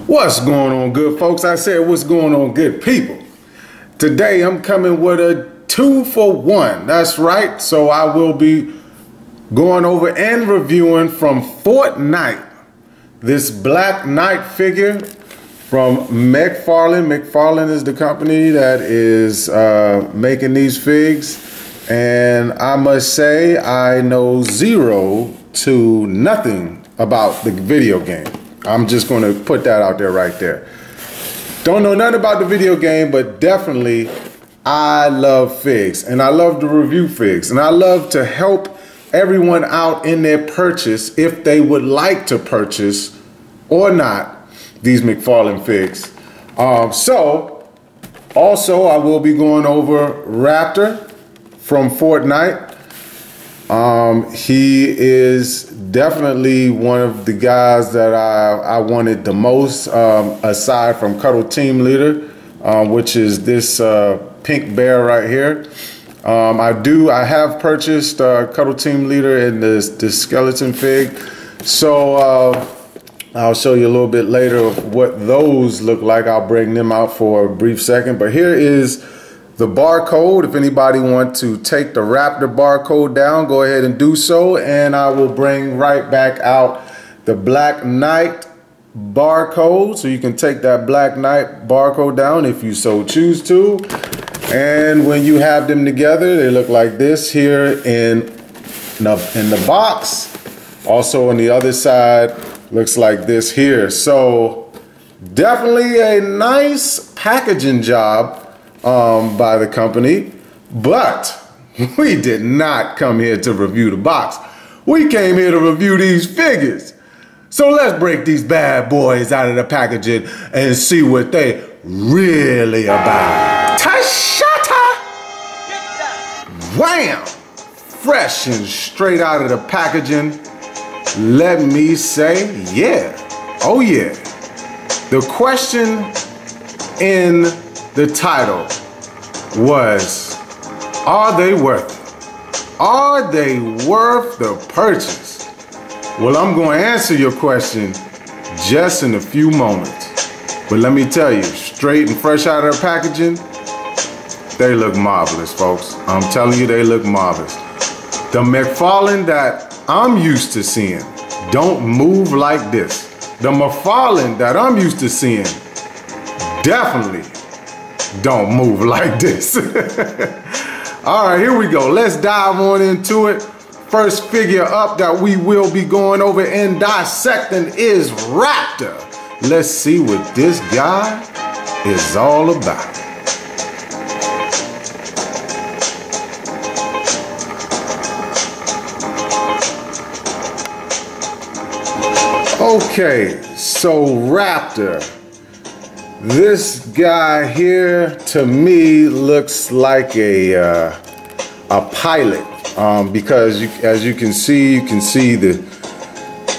What's going on, good folks? I said what's going on, good people. Today I'm coming with a 2-for-1. That's right. So I will be going over and reviewing from Fortnite this Black Knight figure from McFarlane. McFarlane is the company that is making these figs, and I must say I know zero to nothing about the video game. I'm just going to put that out there right there. Don't know nothing about the video game, but definitely I love figs, and I love to review figs, and I love to help everyone out in their purchase if they would like to purchase or not these McFarlane figs. So also I will be going over Raptor from Fortnite. He is definitely one of the guys that I wanted the most, aside from Cuddle Team Leader, which is this pink bear right here. I have purchased Cuddle Team Leader in this skeleton fig, so I'll show you a little bit later of what those look like. I'll bring them out for a brief second, but here is the barcode. If anybody wants to take the Raptor barcode down, go ahead and do so, and I will bring right back out the Black Knight barcode, so you can take that Black Knight barcode down if you so choose to. And when you have them together, they look like this here in the box. Also on the other side looks like this here. So definitely a nice packaging job by the company, but we did not come here to review the box. We came here to review these figures. So let's break these bad boys out of the packaging and see what they really about. Tashata! Wham! Fresh and straight out of the packaging. Let me say, yeah. Oh yeah. The question in the title was, are they worth it? Are they worth the purchase? Well, I'm going to answer your question just in a few moments. But let me tell you, straight and fresh out of the packaging, they look marvelous, folks. I'm telling you, they look marvelous. The McFarlane that I'm used to seeing don't move like this. The McFarlane that I'm used to seeing definitely don't move like this. All right, here we go. Let's dive on into it. First figure up that we will be going over and dissecting is Raptor. Let's see what this guy is all about. Okay, so Raptor. This guy here to me looks like a pilot, because as you can see the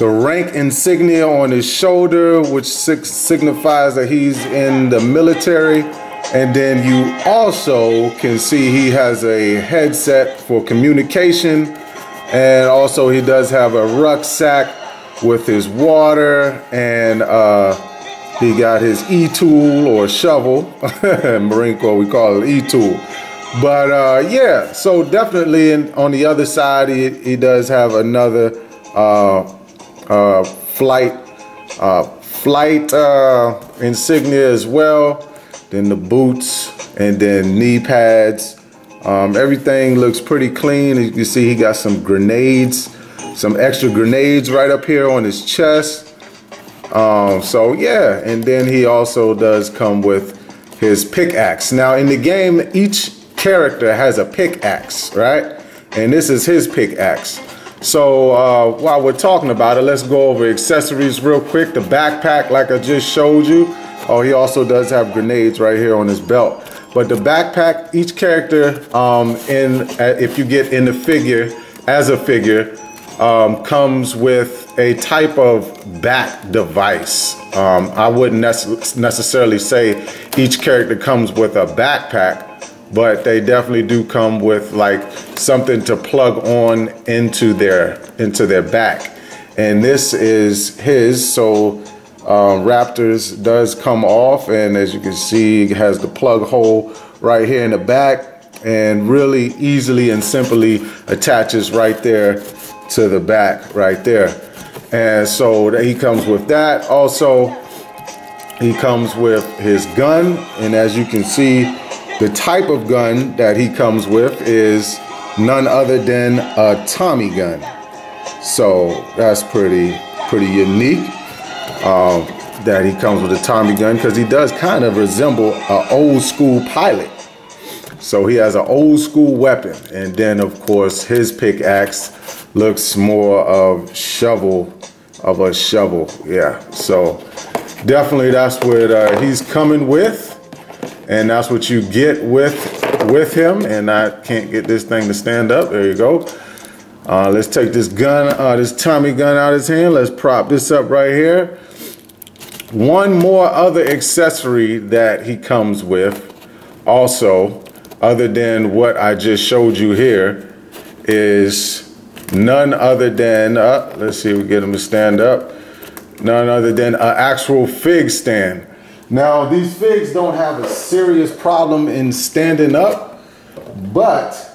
rank insignia on his shoulder, which signifies that he's in the military, and then you also can see he has a headset for communication, and also he does have a rucksack with his water, and he got his E-tool or shovel. In Marine Corps we call it E-tool. But yeah, so definitely on the other side he does have another flight insignia as well. Then the boots, and then knee pads. Everything looks pretty clean. You can see he got some grenades, some extra grenades right up here on his chest. So yeah, and then he also does come with his pickaxe. Now in the game, each character has a pickaxe, right? And this is his pickaxe. So while we're talking about it, let's go over accessories real quick. The backpack, like I just showed you. Oh, he also does have grenades right here on his belt. But the backpack, each character, if you get in the figure, as a figure, comes with a type of back device. I wouldn't necessarily say each character comes with a backpack, but they definitely do come with like something to plug on into their back. And this is his, so Raptors does come off, and as you can see, it has the plug hole right here in the back, and really easily and simply attaches right there to the back right there. And so he comes with that. Also, he comes with his gun, and as you can see, the type of gun that he comes with is none other than a Tommy gun. So that's pretty unique that he comes with a Tommy gun, because he does kind of resemble an old school pilot. So he has an old school weapon, and then of course his pickaxe looks more of a shovel. Yeah, so definitely that's what he's coming with, and that's what you get with him. And I can't get this thing to stand up. There you go. Let's take this gun, this Tommy gun out of his hand. Let's prop this up right here. One more other accessory that he comes with also, other than what I just showed you here, is none other than, let's see if we get him to stand up, none other than an actual fig stand. Now, these figs don't have a serious problem in standing up, but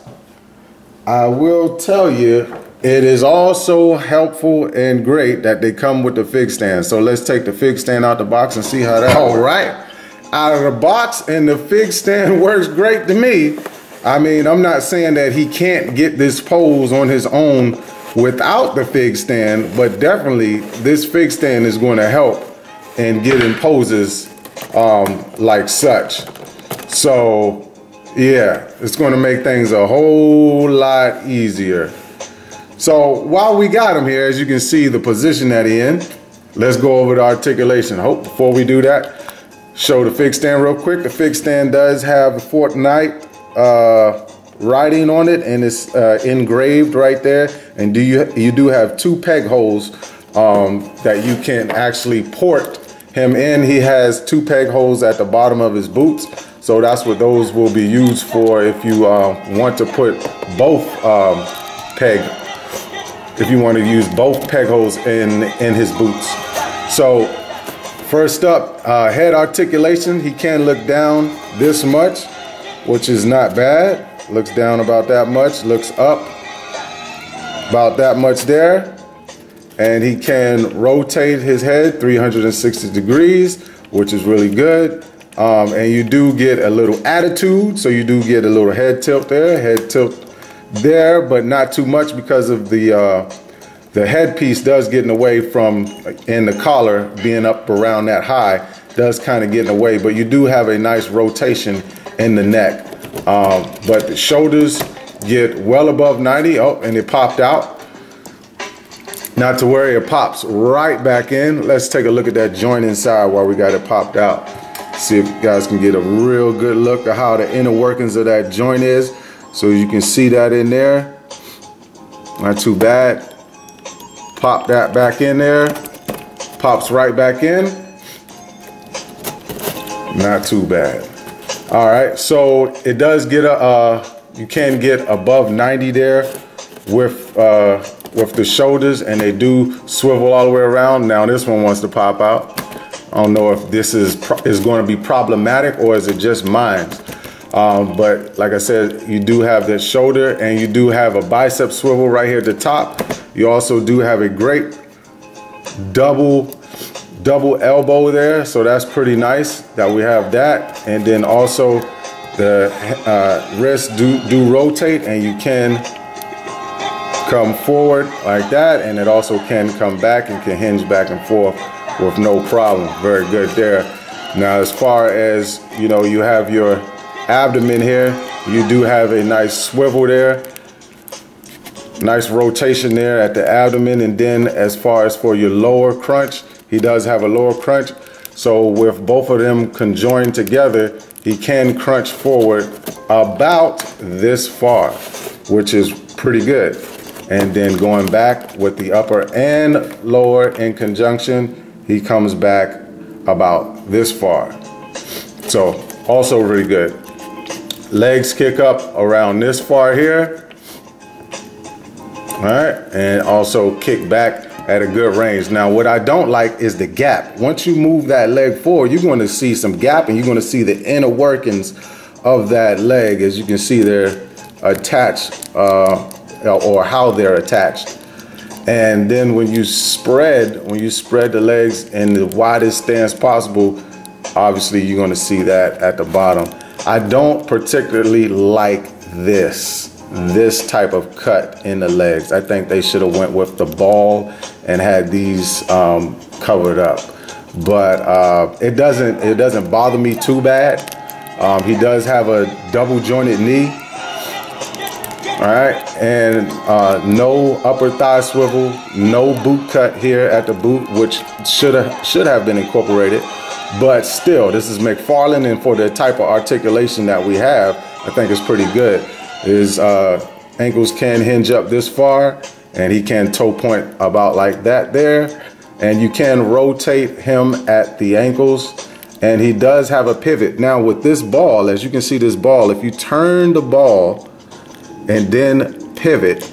I will tell you, it is also helpful and great that they come with the fig stand. So let's take the fig stand out the box and see how that works. All right, out of the box, and the fig stand works great to me. I mean, I'm not saying that he can't get this pose on his own without the fig stand, but definitely this fig stand is going to help in getting poses like such. So yeah, it's going to make things a whole lot easier. So while we got him here, as you can see the position that he's in, let's go over the articulation. Before we do that, show the fig stand real quick. The fig stand does have a Fortnite writing on it, and it's engraved right there. And you do have two peg holes that you can actually port him in. He has two peg holes at the bottom of his boots, so that's what those will be used for if you want to put both if you want to use both peg holes in his boots. So first up, head articulation. He can look down this much, which is not bad. Looks down about that much, looks up about that much there. And he can rotate his head 360 degrees, which is really good. And you do get a little attitude, so you do get a little head tilt there, but not too much, because of the headpiece does get in the way from, in the collar being up around that high, does kind of get in the way, but you do have a nice rotation in the neck. But the shoulders get well above 90. Oh, and it popped out. Not to worry, it pops right back in. Let's take a look at that joint inside while we got it popped out. See if you guys can get a real good look at how the inner workings of that joint is. So you can see that in there. Not too bad. Pop that back in there. Pops right back in. Not too bad. All right, so it does get you can get above 90 there with the shoulders, and they do swivel all the way around. Now this one wants to pop out. I don't know if this is going to be problematic, or is it just mine. But like I said, you do have the shoulder, and you do have a bicep swivel right here at the top. You also do have a great double elbow there, so that's pretty nice that we have that. And then also the wrists do rotate, and you can come forward like that, and it also can come back and can hinge back and forth with no problem. Very good there. Now, as far as, you have your abdomen here, you do have a nice swivel there, nice rotation there at the abdomen. And then as far as for your lower crunch, he does have a lower crunch. So with both of them conjoined together, he can crunch forward about this far, which is pretty good. And then going back with the upper and lower in conjunction, he comes back about this far. So also really good. Legs kick up around this far here. All right, and also kick back at a good range. Now, what I don't like is the gap. Once you move that leg forward, you're going to see some gap, and you're going to see the inner workings of that leg. As you can see, they're attached, or how they're attached. And then when you spread the legs in the widest stance possible, obviously you're going to see that at the bottom. I don't particularly like this type of cut in the legs. I think they should have went with the ball and had these covered up. But it doesn't bother me too bad. He does have a double jointed knee. All right, and no upper thigh swivel, no boot cut here at the boot, which should have been incorporated. But still, this is McFarlane, and for the type of articulation that we have, I think it's pretty good. His ankles can hinge up this far, and he can toe point about like that there. And you can rotate him at the ankles, and he does have a pivot. Now with this ball, as you can see this ball, if you turn the ball and then pivot,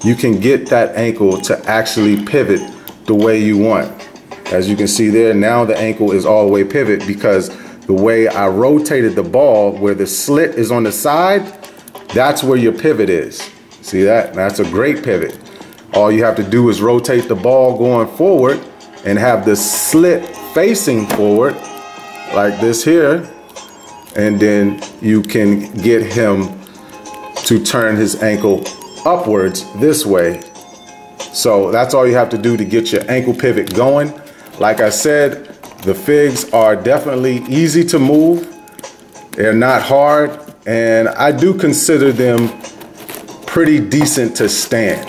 you can get that ankle to actually pivot the way you want. As you can see there, now the ankle is all the way pivot because the way I rotated the ball, where the slit is on the side, that's where your pivot is. See that? That's a great pivot. All you have to do is rotate the ball going forward and have the slit facing forward like this here, and then you can get him to turn his ankle upwards this way. So that's all you have to do to get your ankle pivot going. Like I said, the figs are definitely easy to move. They're not hard, and I do consider them pretty decent to stand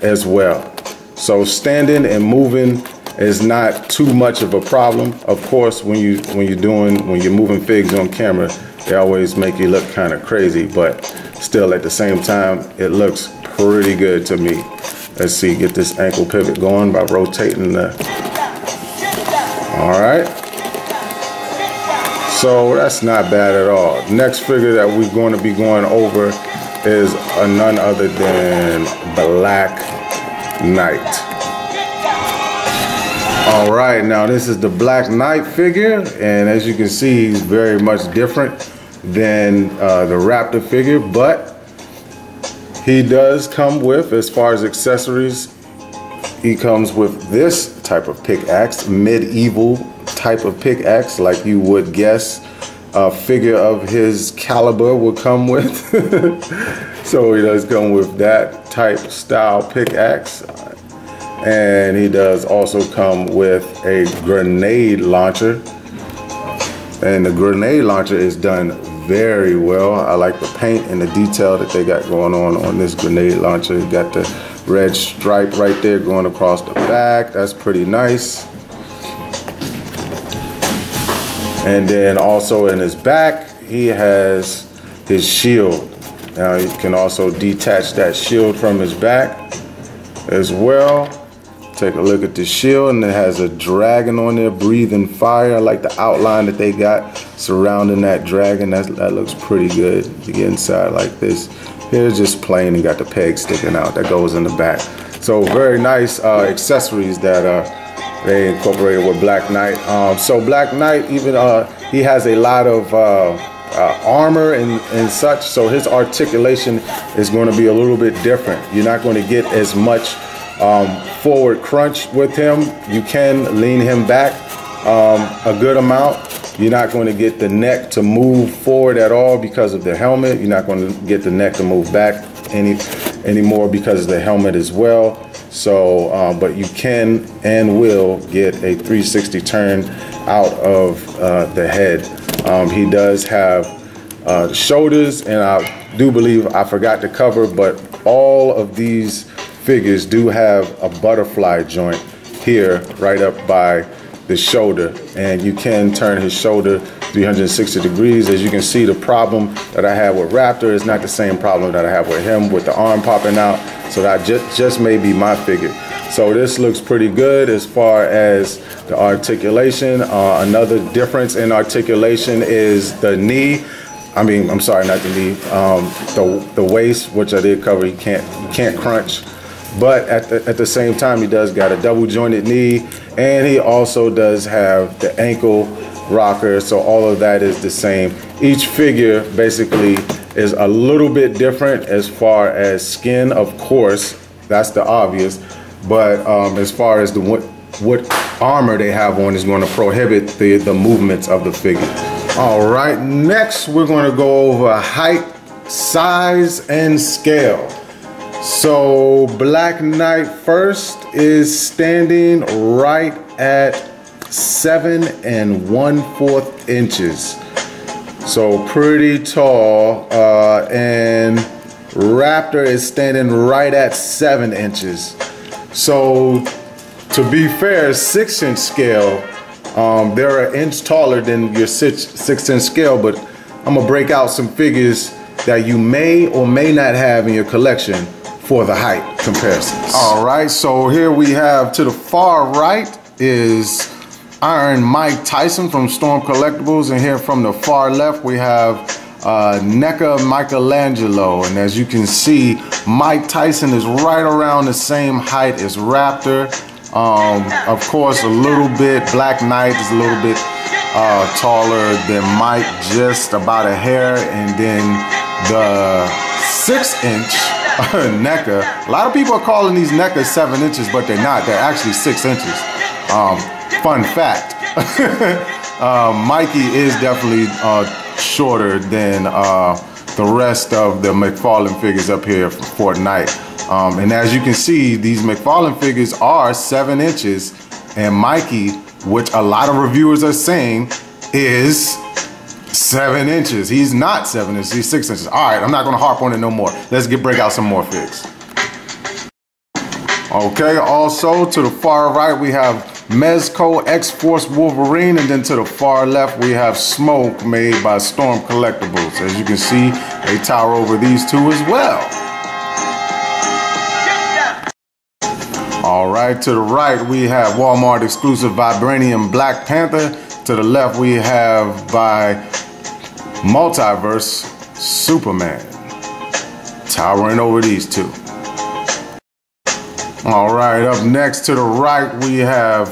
as well. So standing and moving is not too much of a problem. Of course, when you're moving figs on camera, they always make you look kind of crazy, but still at the same time, it looks pretty good to me. Let's see, get this ankle pivot going by rotating the, all right. So that's not bad at all. Next figure that we're going to be going over is none other than Black Knight. All right, now this is the Black Knight figure, and as you can see, he's very much different than the Raptor figure, but he does come with, as far as accessories, he comes with this type of pickaxe, medieval type of pickaxe, like you would guess a figure of his caliber would come with. So he does come with that type style pickaxe. And he does also come with a grenade launcher. And the grenade launcher is done very well. I like the paint and the detail that they got going on this grenade launcher. You got the red stripe right there going across the back. That's pretty nice. And then also in his back, he has his shield. Now you can also detach that shield from his back as well. Take a look at the shield, and it has a dragon on there breathing fire. I like the outline that they got surrounding that dragon. That looks pretty good. You get inside like this. Here's just plain and got the peg sticking out that goes in the back. So very nice accessories that they incorporated with Black Knight. So Black Knight, even he has a lot of armor and such, so his articulation is going to be a little bit different. You're not going to get as much forward crunch with him. You can lean him back a good amount. You're not going to get the neck to move forward at all because of the helmet. You're not going to get the neck to move back anymore because of the helmet as well. So, but you can and will get a 360 turn out of the head. He does have shoulders, and I do believe I forgot to cover, but all of these figures do have a butterfly joint here right up by the shoulder, and you can turn his shoulder 360 degrees. As you can see, the problem that I have with Raptor is not the same problem that I have with him with the arm popping out, so that just may be my figure. So this looks pretty good as far as the articulation. Another difference in articulation is the knee. I mean, I'm sorry, not the knee. The waist, which I did cover, you can't crunch. But at the same time, he does got a double jointed knee, and he also does have the ankle rocker. So all of that is the same. Each figure basically is a little bit different as far as skin, of course, that's the obvious. But as far as what armor they have on is going to prohibit the movements of the figure. All right, next we're going to go over height, size, and scale. So Black Knight first is standing right at 7 1/4 inches. So pretty tall. And Raptor is standing right at 7 inches. So to be fair, 6-inch scale, they're an inch taller than your 6-inch scale, but I'm gonna break out some figures that you may or may not have in your collection for the height comparisons. All right, so here we have, to the far right is Iron Mike Tyson from Storm Collectibles, and here from the far left we have NECA Michelangelo. And as you can see, Mike Tyson is right around the same height as Raptor. Of course, a little bit, Black Knight is a little bit taller than Mike, just about a hair. And then the 6-inch NECA, a lot of people are calling these NECA 7 inches, but they're not, they're actually 6 inches. Fun fact, Mikey is definitely shorter than the rest of the McFarlane figures up here for Fortnite. And as you can see, these McFarlane figures are 7 inches, and Mikey, which a lot of reviewers are saying, is 7 inches. He's not 7 inches, he's 6 inches. All right, I'm not gonna harp on it no more. Let's break out some more figs. Okay, also to the far right, we have Mezco X-Force Wolverine, and then to the far left, we have Smoke, made by Storm Collectibles. As you can see, they tower over these two as well. All right, to the right, we have Walmart exclusive Vibranium Black Panther. To the left, we have by Multiverse Superman, towering over these two. All right, up next to the right, we have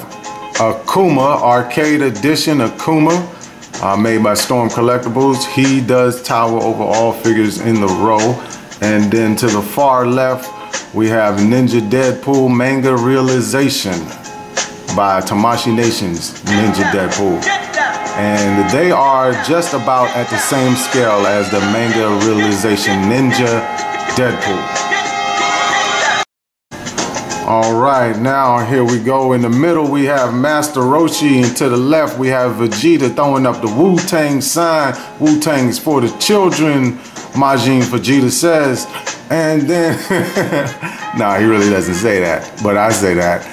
Akuma, Arcade Edition Akuma, made by Storm Collectibles. He does tower over all figures in the row. And then to the far left, we have Ninja Deadpool Manga Realization by Tamashii Nations Ninja Deadpool. And they are just about at the same scale as the Manga Realization Ninja Deadpool. All right, now here we go. In the middle, we have Master Roshi, and to the left, we have Vegeta throwing up the Wu-Tang sign. Wu-Tang's for the children, Majin Vegeta says. And then, nah, he really doesn't say that, but I say that.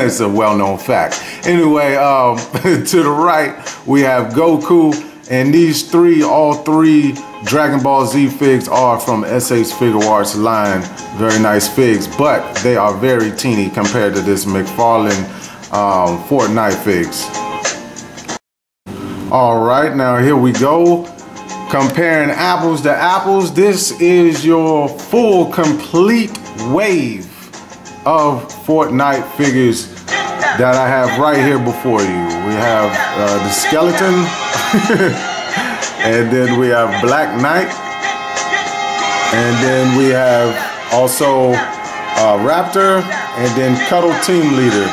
It's a well-known fact. Anyway, to the right, we have Goku, and these all three Dragon Ball Z figs are from SH Figuarts line. Very nice figs, but they are very teeny compared to this McFarlane Fortnite figs. All right, now here we go. Comparing apples to apples, this is your full, complete wave of Fortnite figures that I have right here before you. We have the skeleton, and then we have Black Knight, and then we have also Raptor, and then Cuddle Team Leader.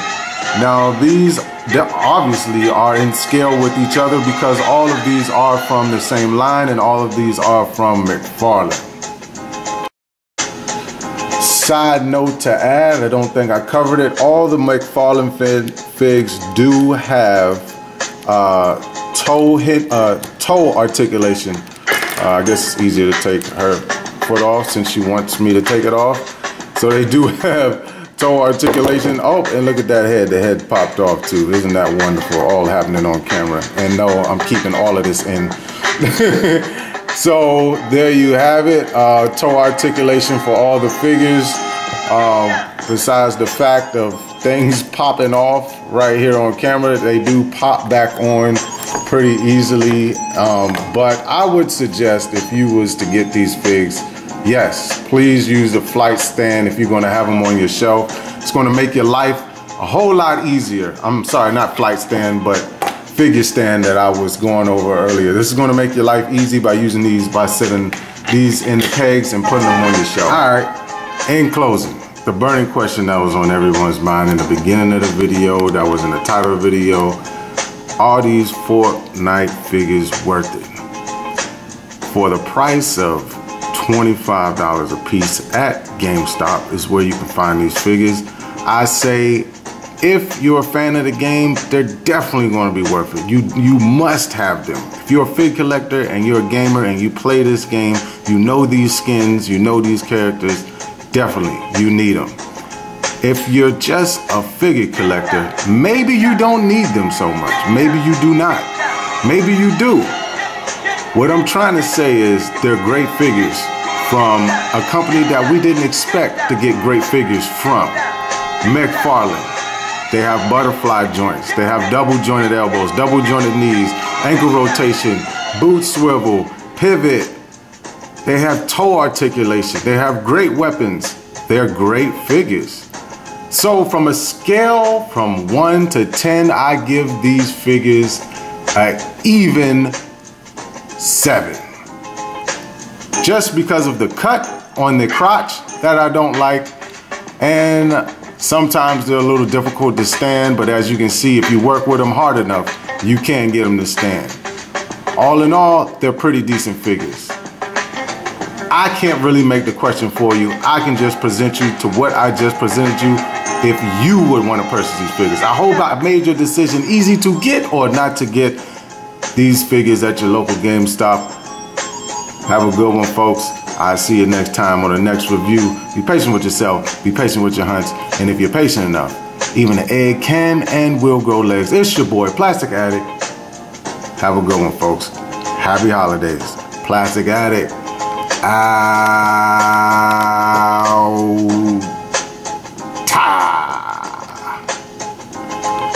Now these obviously are in scale with each other because all of these are from the same line and all of these are from McFarlane. Side note to add, I don't think I covered it, all the McFarlane figs do have toe articulation. I guess it's easier to take her foot off since she wants me to take it off. So they do have toe articulation. Oh, and look at that head. The head popped off too. Isn't that wonderful? All happening on camera. And no, I'm keeping all of this in. So there you have it. Toe articulation for all the figures. Besides the fact of things popping off right here on camera, they do pop back on pretty easily. But I would suggest if you was to get these figs, yes, please use the flight stand if you're going to have them on your shelf. It's going to make your life a whole lot easier. I'm sorry, not flight stand, but figure stand that I was going over earlier. This is going to make your life easy by using these, by setting these in the pegs and putting them on your shelf. All right, in closing, the burning question that was on everyone's mind in the beginning of the video, that was in the title of the video, are these Fortnite figures worth it? For the price of $25 a piece at GameStop is where you can find these figures. I say, if you're a fan of the game, they're definitely going to be worth it. You must have them. If you're a fig collector and you're a gamer and you play this game, you know these skins, you know these characters, definitely you need them. If you're just a figure collector, maybe you don't need them so much. Maybe you do not. Maybe you do. What I'm trying to say is they're great figures from a company that we didn't expect to get great figures from. McFarlane. They have butterfly joints. They have double jointed elbows, double jointed knees, ankle rotation, boot swivel, pivot. They have toe articulation. They have great weapons. They're great figures. So from a scale from 1 to 10, I give these figures an even 7. Just because of the cut on the crotch that I don't like, and sometimes they're a little difficult to stand, but as you can see, if you work with them hard enough, you can get them to stand. All in all, they're pretty decent figures. I can't really make the question for you. I can just present you to what I just presented you if you would want to purchase these figures. I hope I made your decision easy to get or not to get these figures at your local GameStop. Have a good one, folks. I'll see you next time on the next review. Be patient with yourself. Be patient with your hunts. And if you're patient enough, even an egg can and will grow legs. It's your boy, Plastic Addict. Have a good one, folks. Happy holidays. Plastic Addict.